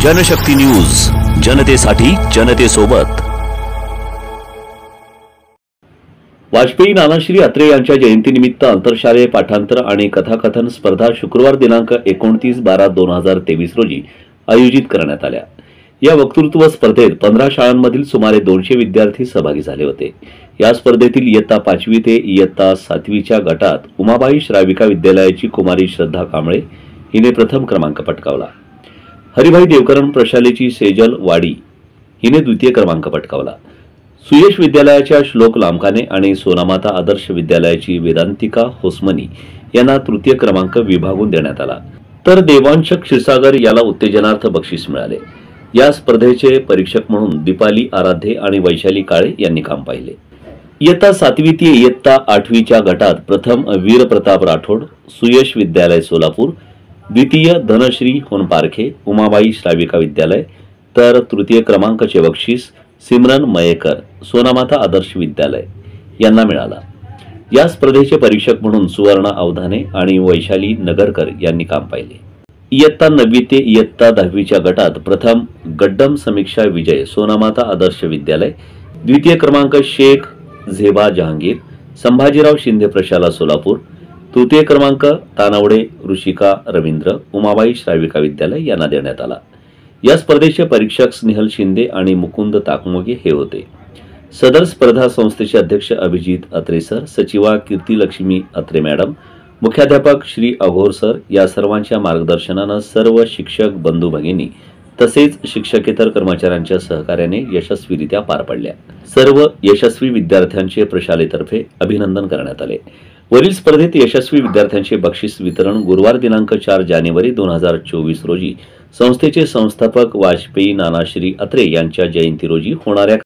Janshakti news, जनतेसाठी जनतेसोबत। वाजपेयी नानाश्री अत्रे यांच्या जयंतीनिमित्त आंतरशालेय पाठांतर आणि कथाकथन स्पर्धा शुक्रवार दिनांक 29/12/2023 रोजी आयोजित करण्यात आल्या। या वक्तृत्व स्पर्धेत 15 शाळांमधील सुमारे 200 विद्यार्थी सहभागी झाले होते। या स्पर्धेतील इयत्ता 5वी ते इयत्ता 7वीच्या गटात उमाबाई श्राविका विद्यालयाची कुमारी श्रद्धा कांबळे हिने प्रथम क्रमांक पटकावला। हरिभाई देवकरण प्रशालेची सेजल वाडी हिने द्वितीय क्रमांक पटकावला। सुयश विद्यालयाच्या श्लोक लामकाने आणि सोनामाता आदर्श विद्यालयाची वेदांतिका होसमनी यांना तृतीय क्रमांक विभागून देण्यात आला, तर देवांश क्षीरसागर याला उत्तेजनार्थ बक्षीस मिळाले। या स्पर्धेचे परीक्षक म्हणून दीपाली आराध्ये आणि वैशाली काळे यांनी काम पाहिले। इयत्ता 7वी ते इयत्ता 8वीच्या गटात प्रथम वीरप्रताप राठोड सुयश विद्यालय सोलापूर, द्वितीय धनश्री होनपारखे उमाबाई श्राविका विद्यालय, तर तृतीय क्रमांकाचे बक्षीस सिमरन मयेकर सोनामाता आदर्श विद्यालय यांना मिळाला। या स्पर्धेचे परीक्षक म्हणून सुवर्णा अवधाने आणि वैशाली नगरकर यांनी काम पाहिले। इयत्ता 9वी ते इयत्ता 10वीच्या गटात प्रथम गड्डम समीक्षा विजय सोनामाता आदर्श विद्यालय, द्वितीय क्रमांक शेख झेबा जहांगीर संभाजीराव शिंदे प्रशाला सोलापूर, तृतीय क्रमांक तानावडे ऋषिका रवींद्र उमाबाई श्राविका विद्यालय यांना देण्यात आला। या स्पर्धेचे परीक्षक स्नेहल शिंदे आणि मुकुंद ताकमोगे हे होते। सदर स्पर्धा संस्थेचे अध्यक्ष अभिजित अत्रे सर, सचिवा कीर्तिलक्ष्मी अत्रे मॅडम, मुख्याध्यापक श्री अघोर सर या सर्वांच्या मार्गदर्शनाने सर्व शिक्षक बंधू भगिनी तसेच शिक्षकेतर कर्मचाऱ्यांच्या सहकार्याने यशस्वीरित्या पार पडल्या। सर्व यशस्वी विद्यार्थ्यांचे प्रशालेतर्फे अभिनंदन करण्यात आले। वरील स्पर्धेत यशस्वी विद्यार्थ्यांचे बक्षीस वितरण गुरुवार दिनांक 4 जानेवारी 2024 रोजी संस्थेचे संस्थापक वाजपेयी नानाश्री अत्रे यांच्या जयंती रोजी होणाऱ्या